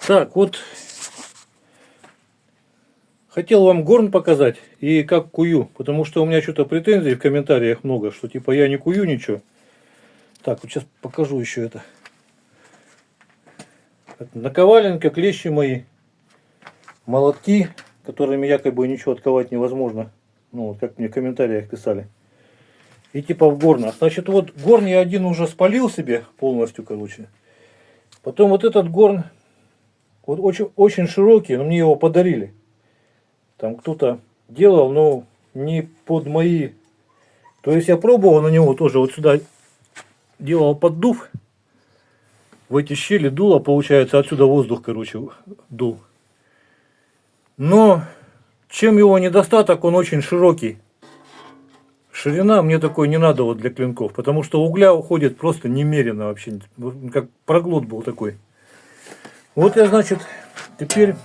Так, вот хотел вам горн показать и как кую, потому что у меня что-то претензий в комментариях много, что типа я не кую ничего. Так, вот сейчас покажу еще это. Наковаленка, клещи мои, молотки, которыми якобы ничего отковать невозможно. Ну, вот как мне в комментариях писали. И типа в горнах. Значит, вот горн я один уже спалил себе полностью, короче. Потом вот этот горн, вот очень широкий, но мне его подарили. Там кто-то делал, но не под мои. То есть я пробовал на него тоже, вот сюда делал поддув. В эти щели дуло, получается, отсюда воздух, короче, дул. Но чем его недостаток, он очень широкий. Ширина мне такой не надо вот для клинков, потому что угля уходит просто немерено вообще, как проглот был такой. Вот я, значит, теперь,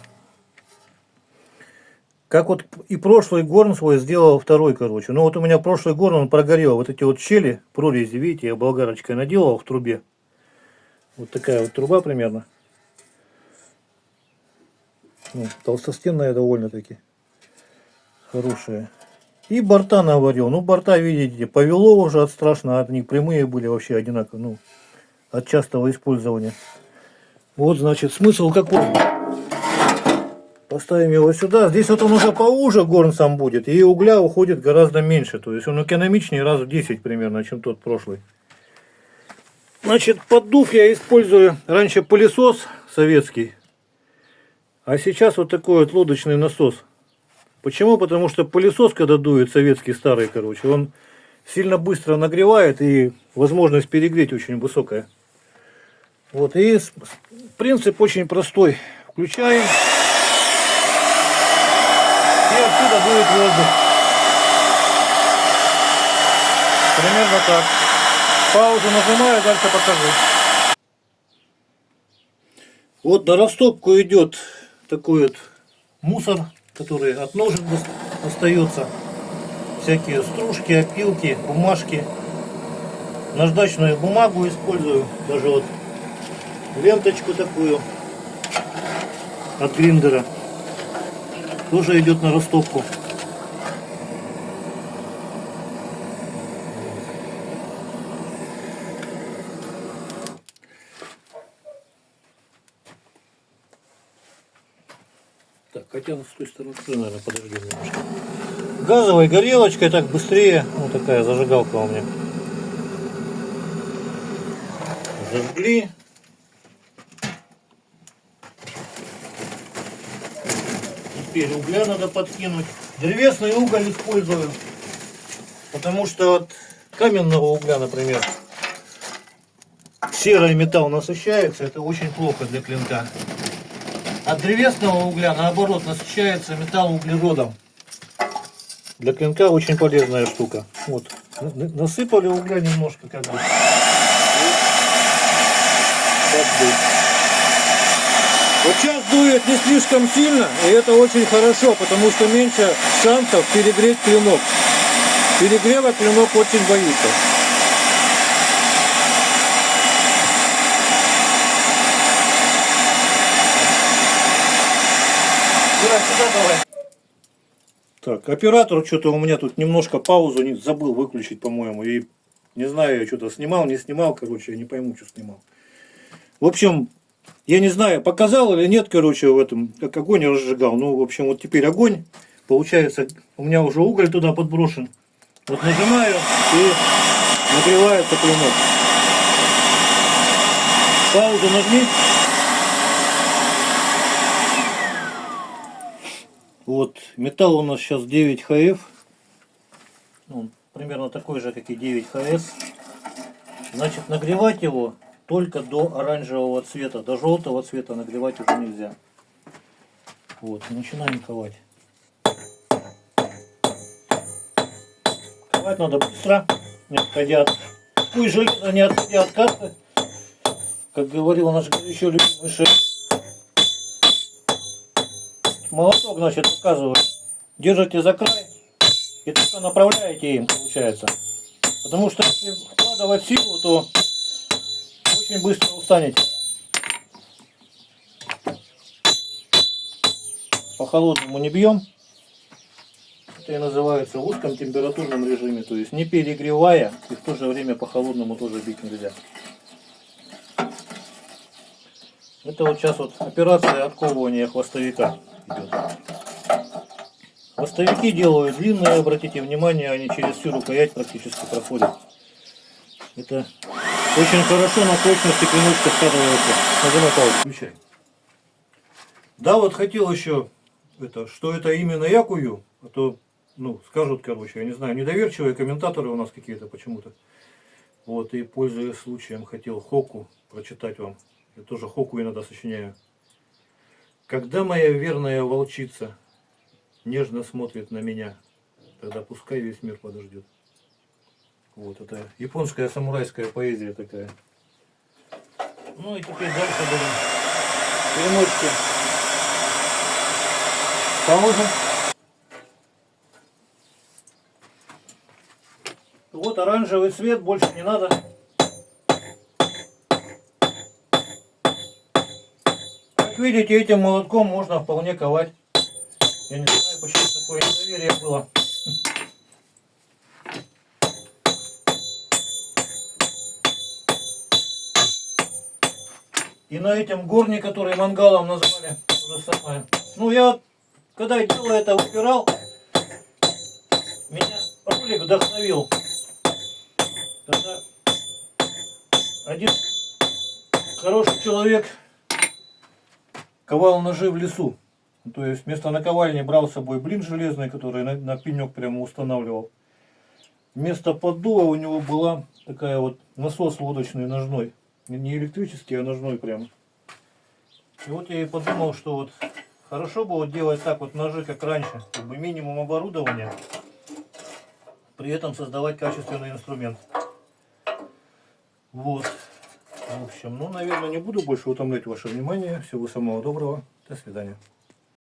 как вот и прошлый горн свой сделал второй, короче. Ну вот у меня прошлый горн, он прогорел, вот эти вот щели, прорези, видите, я болгарочкой наделал в трубе. Вот такая вот труба примерно. Ну, толстостенная довольно-таки. Хорошая. И борта наварил. Ну, борта, видите, повело уже от страшно. Они прямые были вообще одинаково. Ну, от частого использования. Вот, значит, смысл какой. Поставим его сюда. Здесь вот он уже поуже горн сам будет. И угля уходит гораздо меньше. То есть он экономичнее раз в 10 примерно, чем тот прошлый. Значит, поддув я использую раньше пылесос советский. А сейчас вот такой вот лодочный насос. Почему? Потому что пылесос, когда дует советский старый, короче, он сильно быстро нагревает и возможность перегреть очень высокая. Вот, и принцип очень простой. Включаем. И отсюда дует воздух. Примерно так. Паузу нажимаю, дальше покажу. Вот на растопку идет такой вот мусор, который от ножен остается. Всякие стружки, опилки, бумажки. Наждачную бумагу использую. Даже вот ленточку такую от гриндера. Тоже идет на растопку. Так, хотя с той стороны, наверное, подожди немножко. Газовой горелочкой так быстрее. Вот такая зажигалка у меня. Зажгли. Теперь угля надо подкинуть. Древесный уголь использую. Потому что от каменного угля, например, серый металл насыщается. Это очень плохо для клинка. От древесного угля, наоборот, насыщается металл углеродом. Для клинка очень полезная штука. Вот. Насыпали угля немножко, как бы. Вот сейчас дует не слишком сильно, и это очень хорошо, потому что меньше шансов перегреть клинок. Перегрева клинок очень боится. Сюда давай. Так, оператор что-то у меня тут немножко паузу не забыл выключить, по-моему. И не знаю, я что-то снимал, не снимал, короче, я не пойму, что снимал. В общем, я не знаю, показал или нет, короче, в этом, как огонь я разжигал. Ну, в общем, вот теперь огонь, получается, у меня уже уголь туда подброшен. Вот нажимаю и нагревается клинок. Паузу нажми. Вот, металл у нас сейчас 9 ХФ. Ну, примерно такой же, как и 9 ХС. Значит, нагревать его только до оранжевого цвета. До желтого цвета нагревать уже нельзя. Вот, начинаем ковать. Ковать надо быстро, не отходя от... Ой, железо, не отходя от карты. Как говорил наш еще любимый шеф. Молоток, значит, показываю. Держите за край и только направляете им, получается. Потому что если вкладывать силу, то очень быстро устанете. По холодному не бьем. Это и называется в узком температурном режиме. То есть не перегревая и в то же время по холодному тоже бить нельзя. Это вот сейчас вот операция отковывания хвостовика идет. Хвостовики делают длинные, обратите внимание, они через всю рукоять практически проходят. Это очень хорошо на прочности клиночка складывается. Нажимай паузу, включай. Да, вот хотел еще, что это именно я кую, а то, ну, скажут, короче, я не знаю, недоверчивые комментаторы у нас какие-то почему-то. Вот, и пользуясь случаем, хотел хоку прочитать вам. Я тоже хоку иногда сочиняю. Когда моя верная волчица нежно смотрит на меня, тогда пускай весь мир подождет. Вот, это японская самурайская поэзия такая. Ну и теперь дальше будем перемочки положим. Вот оранжевый цвет, больше не надо. Как видите, этим молотком можно вполне ковать. Я не знаю, почему такое недоверие было. И на этом горне, который мангалом назвали, то же самое. Ну я, когда дело это выбирал, меня ролик вдохновил. Когда один хороший человек ковал ножи в лесу. То есть вместо наковальни брал с собой блин железный, который на пенек прямо устанавливал. Вместо поддува у него была такая вот насос лодочный ножной. Не электрический, а ножной прямо. И вот я и подумал, что вот хорошо бы вот делать так вот ножи, как раньше. Как бы минимум оборудования. При этом создавать качественный инструмент. Вот. В общем, ну, наверное, не буду больше утомлять ваше внимание. Всего самого доброго. До свидания.